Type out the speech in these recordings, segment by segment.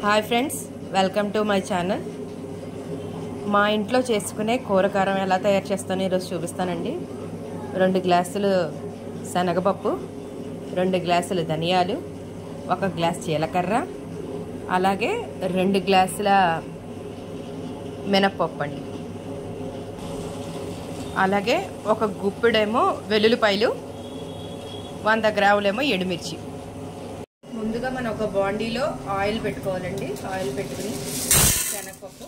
Hi friends, welcome to my channel. మా ఇంట్లో చేసుకునే కూరకారం ఎలా తయారు చేస్తానో ఈరోజు చూపిస్తానండి. 2 గ్లాసులు శనగపప్పు, 2 గ్లాసులు ధనియాలు, 1 గ్లాస్ జీలకర్ర, అలాగే 2 గ్లాసుల మినప్పప్పు అండి. అలాగే 1 గుప్పెడేమో వెల్లుల్లిపాయలు, 100 గ్రాములేమో ఎండుమిర్చి. ముందుగా మనం ఒక బాండీలో ఆయిల్ పెట్టుకోవాలండి. ఆయిల్ పెట్టుకుని శనగపప్పు,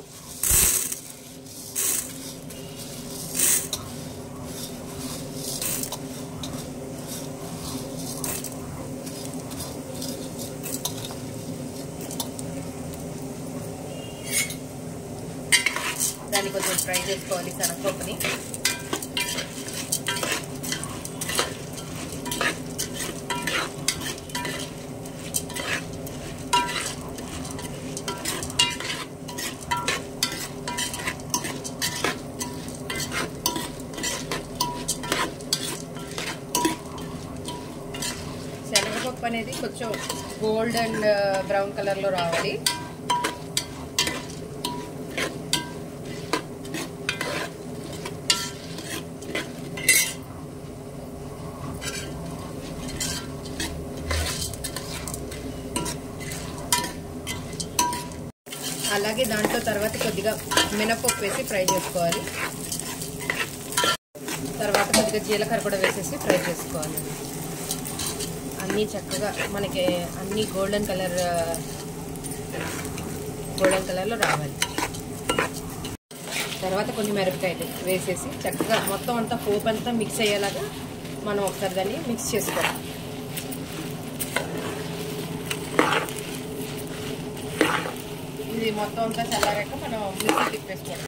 దాన్ని కొంచెం ఫ్రై చేసుకోవాలి. శనగపప్పుని శనగపప్పు అనేది కొంచెం గోల్డ్ అండ్ బ్రౌన్ కలర్లో రావాలి. అలాగే దాంట్లో తర్వాత కొద్దిగా మినపప్పు వేసి ఫ్రై చేసుకోవాలి. తర్వాత కొద్దిగా జీలకర్ర కూడా వేసేసి ఫ్రై చేసుకోవాలి. అన్నీ చక్కగా మనకి అన్నీ గోల్డెన్ కలర్లో రావాలి. తర్వాత కొన్ని మిరపకాయలు వేసేసి చక్కగా మొత్తం అంతా పోపు అంతా మిక్స్ అయ్యేలాగా మనం ఒకసారి దాన్ని మిక్స్ చేసుకోవాలి. ఇది మొత్తం అంతా చల్లారాక మనం మిక్సీ తిప్పేసుకోవాలి.